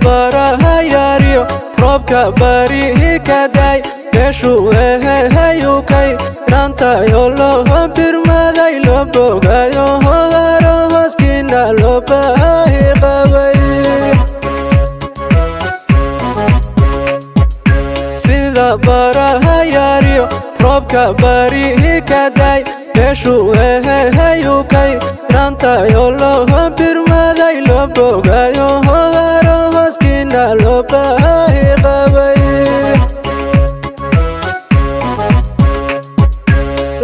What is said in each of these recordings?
baraha yaariyo roobka barihi ka day meeshuu ehehayukay rantayo loo birmaday loo bogayo hogaro hooskiina loo baahi qabay sida baraha yaariyo roobka barihi ka day meeshuu ehehayukay rantayo loo birmaday loo bogayo hogaro hooskiina loo baahi qabay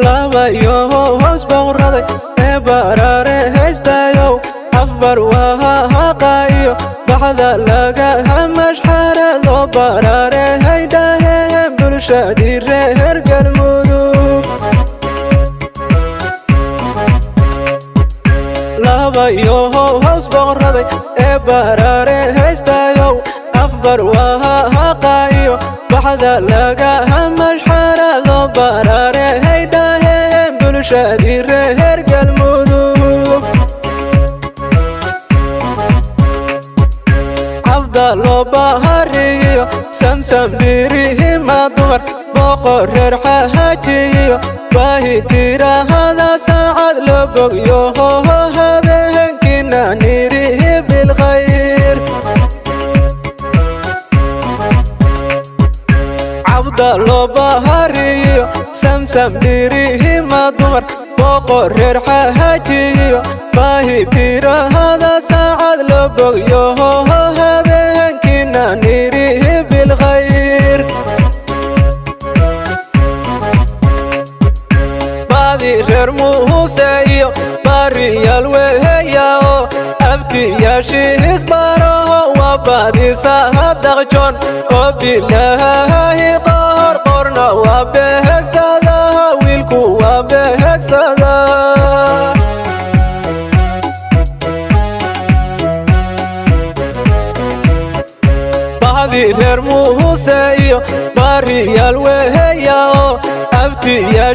labayo hoos boqoraday ee baraare haystayow afbar wahaqaayo baxda laga hamashxarado baraare haydhaheen bulshadii reer galmudug labayo hoos boqoraday ee baraare haystayow afbar wahaqaayo baxda laga hamashxarado baraare haydhaheen bulshadii reer galmudug cabda loo bahariyo samsam birihima dumar boqor reer xahajiyo baahi tirahada saacad loo bogyo hoho habeenkiina nirihi bilkhayr cabda loo bahariyo samsam birihima dumar boqor reer xahajiyo baahi tirahada saacad loo bogyo hoho habeenkiina nirihi bilkhayr baadi reer muuse iyo bariyal weheyaoo abtiyaashiis baraho waa baadisa hadaqjoon oo bilaahi qorna waa behegsada wiilku waa behegsada baadi reer muuse iyo bariyal weheyaoo abtiyaashiis